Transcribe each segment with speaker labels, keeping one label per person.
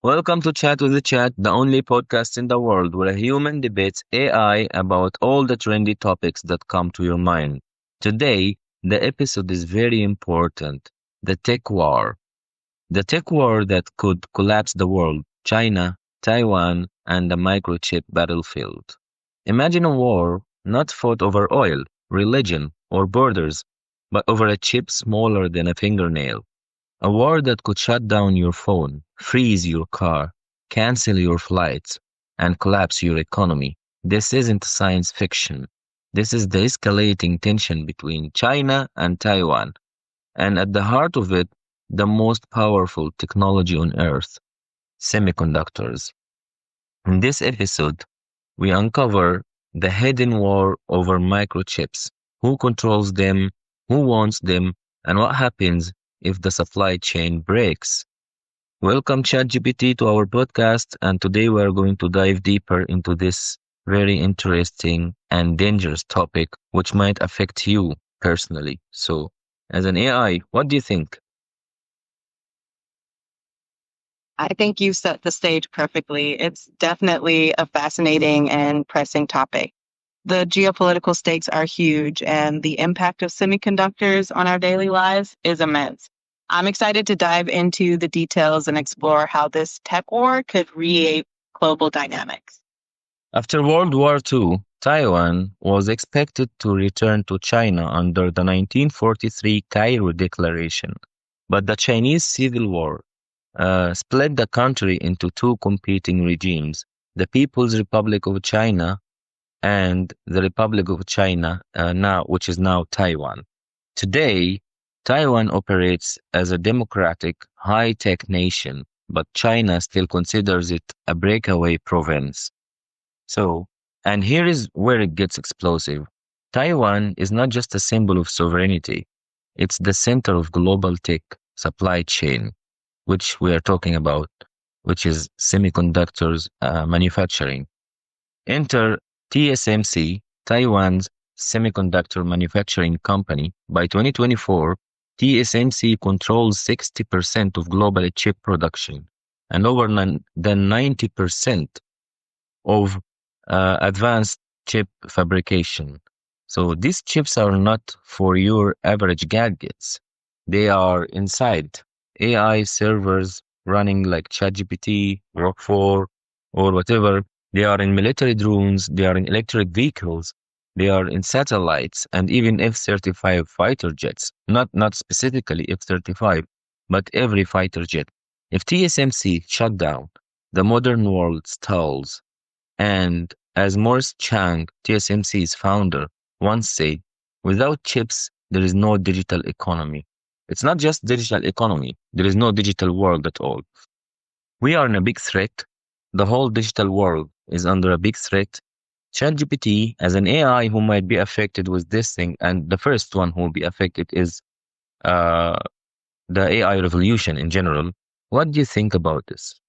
Speaker 1: Welcome to Chat with the Chat, the only podcast in the world where a human debates AI about all the trendy topics that come to your mind. Today, the episode is very important, the tech war. The tech war that could collapse the world, China, Taiwan, and the microchip battlefield. Imagine a war not fought over oil, religion, or borders, but over a chip smaller than a fingernail. A war that could shut down your phone, freeze your car, cancel your flights, and collapse your economy. This isn't science fiction. This is the escalating tension between China and Taiwan, and at the heart of it, the most powerful technology on earth, semiconductors. In this episode, we uncover the hidden war over microchips, who controls them, who wants them, and what happens if the supply chain breaks. Welcome, ChatGPT, to our podcast, and today we are going to dive deeper into this very interesting and dangerous topic, which might affect you personally. So, as an AI, what do you think?
Speaker 2: I think you set the stage perfectly. It's definitely a fascinating and pressing topic. The geopolitical stakes are huge, and the impact of semiconductors on our daily lives is immense. I'm excited to dive into the details and explore how this tech war could reshape global dynamics.
Speaker 1: After World War II, Taiwan was expected to return to China under the 1943 Cairo Declaration, but the Chinese Civil War split the country into two competing regimes, the People's Republic of China and the Republic of China, which is now Taiwan. Today, Taiwan operates as a democratic, high-tech nation, but China still considers it a breakaway province. So, and here is where it gets explosive. Taiwan is not just a symbol of sovereignty, it's the center of global tech supply chain, which we are talking about, which is semiconductors manufacturing. Enter TSMC, Taiwan's semiconductor manufacturing company. By 2024, TSMC controls 60% of global chip production and over than 90% of advanced chip fabrication. So these chips are not for your average gadgets. They are inside AI servers running like ChatGPT, Grok 4, or whatever. They are in military drones, they are in electric vehicles, they are in satellites, and even F-35 fighter jets. Not specifically F-35, but every fighter jet. If TSMC shut down, the modern world stalls. And as Morris Chang, TSMC's founder, once said, without chips, there is no digital economy. It's not just digital economy, there is no digital world at all. We are in a big threat. The whole digital world is under a big threat. ChatGPT, as an AI who might be affected with this thing, and the first one who will be affected is uh, the AI revolution in general. What do you think about this?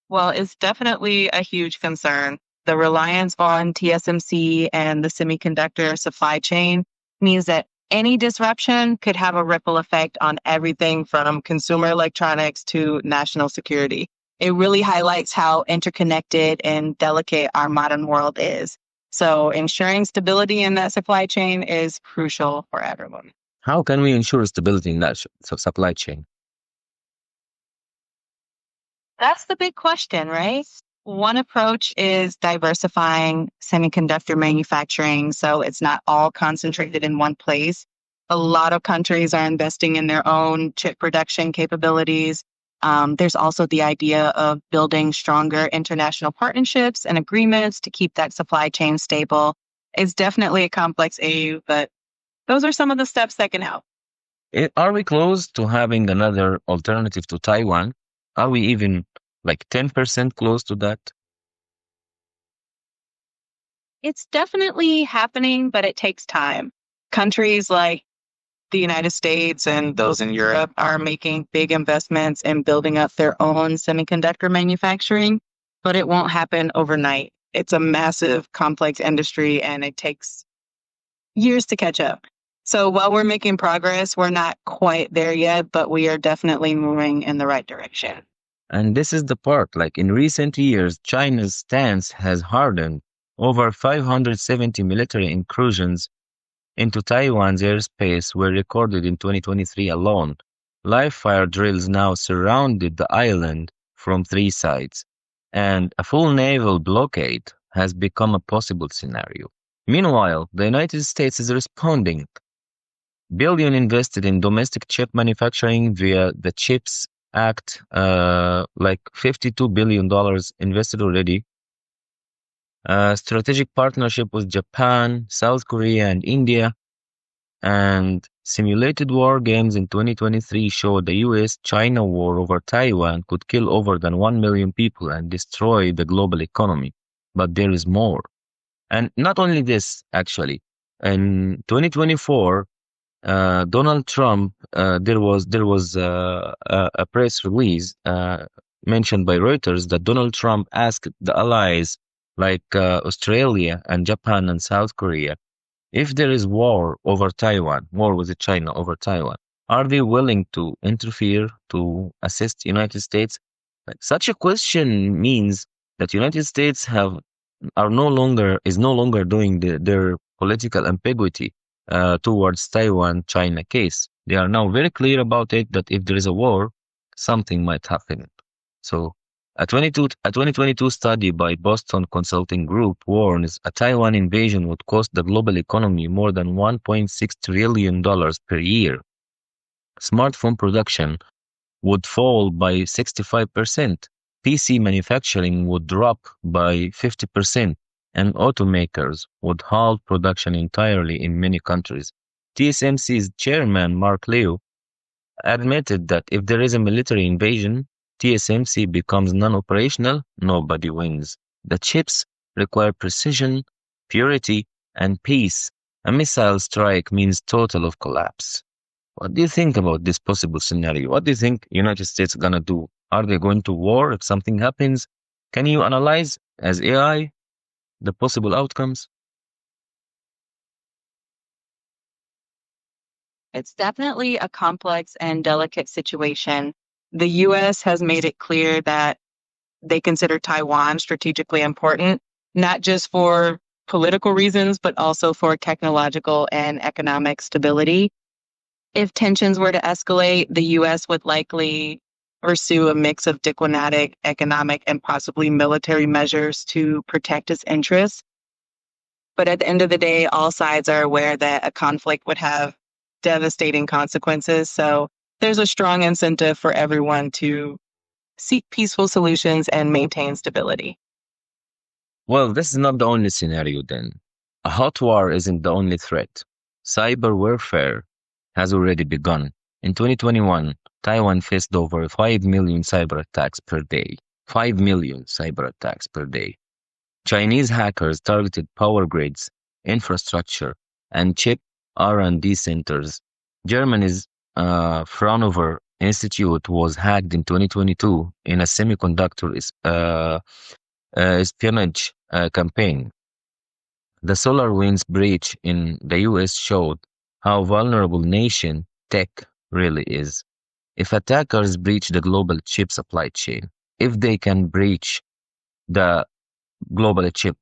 Speaker 2: Well, it's definitely a huge concern. The reliance on TSMC and the semiconductor supply chain means that any disruption could have a ripple effect on everything from consumer electronics to national security. It really highlights how interconnected and delicate our modern world is. So, ensuring stability in that supply chain is crucial for everyone.
Speaker 1: How can we ensure stability in that supply chain?
Speaker 2: That's the big question, right? One approach is diversifying semiconductor manufacturing so it's not all concentrated in one place. A lot of countries are investing in their own chip production capabilities. There's also the idea of building stronger international partnerships and agreements to keep that supply chain stable. It's definitely a complex issue, but those are some of the steps that can help.
Speaker 1: Are we close to having another alternative to Taiwan? Are we even like 10% close to that?
Speaker 2: It's definitely happening, but it takes time. Countries like the United States and those in Europe are making big investments in building up their own semiconductor manufacturing, but it won't happen overnight. It's a massive, complex industry and it takes years to catch up. So while we're making progress, we're not quite there yet, but we are definitely moving in the right direction.
Speaker 1: And this is the part, like in recent years, China's stance has hardened. Over 570 military incursions into Taiwan's airspace were recorded in 2023 alone. Live fire drills now surrounded the island from three sides, and a full naval blockade has become a possible scenario. Meanwhile, the United States is responding. Billion invested in domestic chip manufacturing via the CHIPS Act, like $52 billion invested already. Strategic partnership with Japan, South Korea, and India. And simulated war games in 2023 showed the US-China war over Taiwan could kill over than 1 million people and destroy the global economy. But there is more. And not only this, actually. In 2024, Donald Trump, there was a press release mentioned by Reuters that Donald Trump asked the allies like Australia and Japan and South Korea, if there is war with China over Taiwan, are they willing to interfere to assist United States? Like, such a question means that United States is no longer doing their political ambiguity towards Taiwan China case. They are now very clear about it that if there is a war, something might happen. So a 2022 study by Boston Consulting Group warns a Taiwan invasion would cost the global economy more than $1.6 trillion per year. Smartphone production would fall by 65%. PC manufacturing would drop by 50%, and automakers would halt production entirely in many countries. TSMC's chairman, Mark Liu, admitted that if there is a military invasion, TSMC becomes non-operational, nobody wins. The chips require precision, purity, and peace. A missile strike means total of collapse. What do you think about this possible scenario? What do you think United States gonna do? Are they going to war if something happens? Can you analyze as AI the possible outcomes?
Speaker 2: It's definitely a complex and delicate situation. The US has made it clear that they consider Taiwan strategically important, not just for political reasons, but also for technological and economic stability. If tensions were to escalate, the US would likely pursue a mix of diplomatic, economic, and possibly military measures to protect its interests. But at the end of the day, all sides are aware that a conflict would have devastating consequences. So there's a strong incentive for everyone to seek peaceful solutions and maintain stability.
Speaker 1: Well, this is not the only scenario then. A hot war isn't the only threat. Cyber warfare has already begun. In 2021, Taiwan faced over 5 million cyber attacks per day. 5 million cyber attacks per day. Chinese hackers targeted power grids, infrastructure, and chip R&D centers. Germany's Fraunhofer Institute was hacked in 2022 in a semiconductor espionage campaign. The SolarWinds breach in the US showed how vulnerable nation tech really is. If attackers breach the global chip supply chain, if they can breach the global chip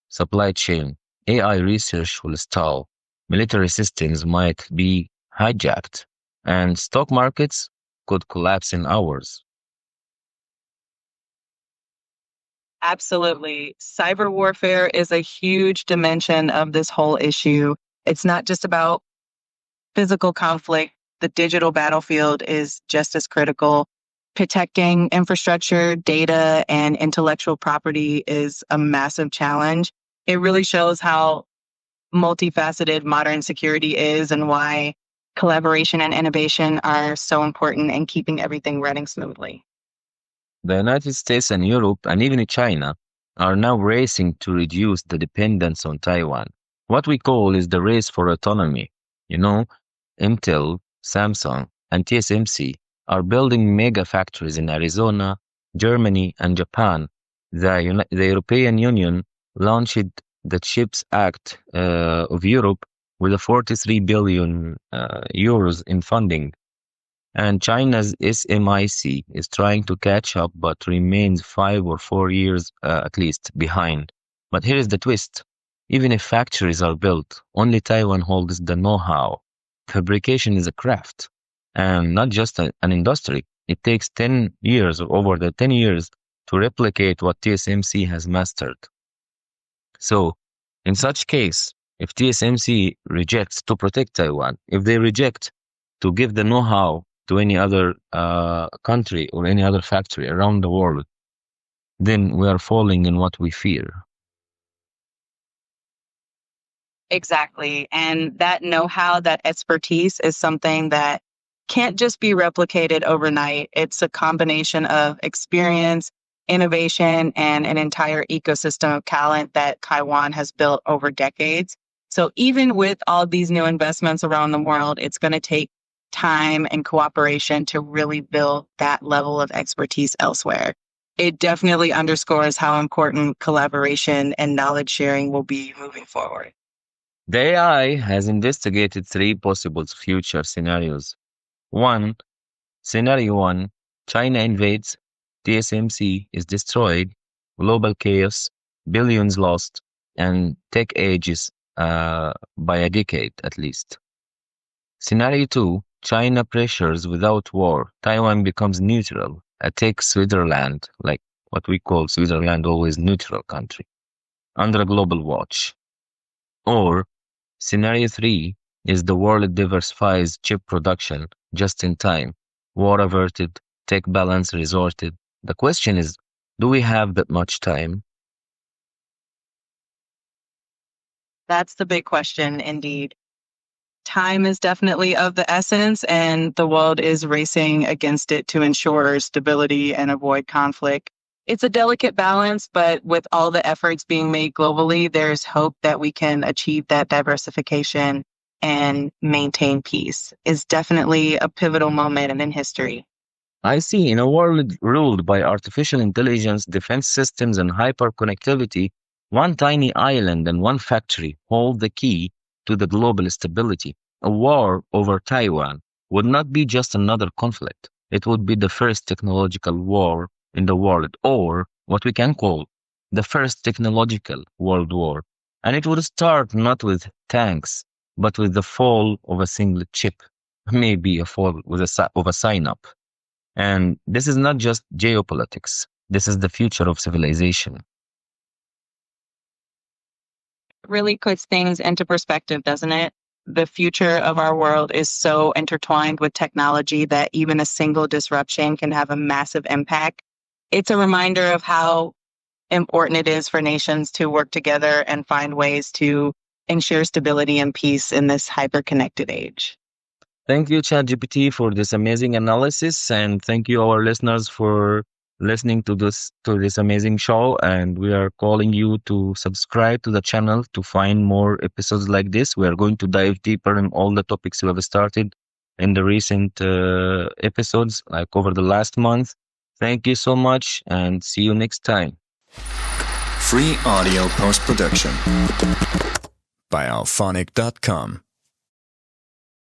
Speaker 1: supply chain, AI research will stall, military systems might be hijacked, and stock markets could collapse in hours.
Speaker 2: Absolutely. Cyber warfare is a huge dimension of this whole issue. It's not just about physical conflict. The digital battlefield is just as critical. Protecting infrastructure, data, and intellectual property is a massive challenge. It really shows how multifaceted modern security is and why collaboration and innovation are so important in keeping everything running smoothly.
Speaker 1: The United States and Europe and even China are now racing to reduce the dependence on Taiwan. What we call is the race for autonomy. You know, Intel, Samsung, and TSMC are building mega factories in Arizona, Germany, and Japan. The European Union launched the CHIPS Act of Europe with a 43 billion euros in funding. And China's SMIC is trying to catch up but remains 5 or 4 years at least behind. But here is the twist. Even if factories are built, only Taiwan holds the know-how. Fabrication is a craft and not just an industry. It takes 10 years or over the 10 years to replicate what TSMC has mastered. So, in such case, if TSMC rejects to protect Taiwan, if they reject to give the know-how to any other country or any other factory around the world, then we are falling in what we fear.
Speaker 2: Exactly. And that know how, that expertise is something that can't just be replicated overnight. It's a combination of experience, innovation, and an entire ecosystem of talent that Taiwan has built over decades. So even with all these new investments around the world, it's going to take time and cooperation to really build that level of expertise elsewhere. It definitely underscores how important collaboration and knowledge sharing will be moving forward.
Speaker 1: The AI has investigated three possible future scenarios. One, Scenario 1, China invades, TSMC is destroyed, global chaos, billions lost, and tech ages by a decade at least. Scenario 2, China pressures without war, Taiwan becomes neutral, a tech Switzerland, like what we call Switzerland, always neutral country, under a global watch. Or Scenario 3 is the world diversifies chip production just in time, war averted, tech balance resorted. The question is, do we have that much time?
Speaker 2: That's the big question, indeed. Time is definitely of the essence, and the world is racing against it to ensure stability and avoid conflict. It's a delicate balance, but with all the efforts being made globally, there's hope that we can achieve that diversification and maintain peace. It's definitely a pivotal moment in history.
Speaker 1: I see in a world ruled by artificial intelligence, defense systems, and hyperconnectivity, one tiny island and one factory hold the key to the global stability. A war over Taiwan would not be just another conflict. It would be the first technological war in the world, or what we can call the first technological world war. And it would start not with tanks, but with the fall of a single chip, maybe a fall with of a sign up. And this is not just geopolitics. This is the future of civilization.
Speaker 2: Really puts things into perspective, doesn't it? The future of our world is so intertwined with technology that even a single disruption can have a massive impact. It's a reminder of how important it is for nations to work together and find ways to ensure stability and peace in this hyper-connected age.
Speaker 1: Thank you, ChatGPT, for this amazing analysis, and thank you, our listeners, for listening to this amazing show. And we are calling you to subscribe to the channel to find more episodes like this. We are going to dive deeper in all the topics we have started in the recent episodes, like over the last month. Thank you so much, and see you next time.
Speaker 3: Free audio post production by alphonic.com.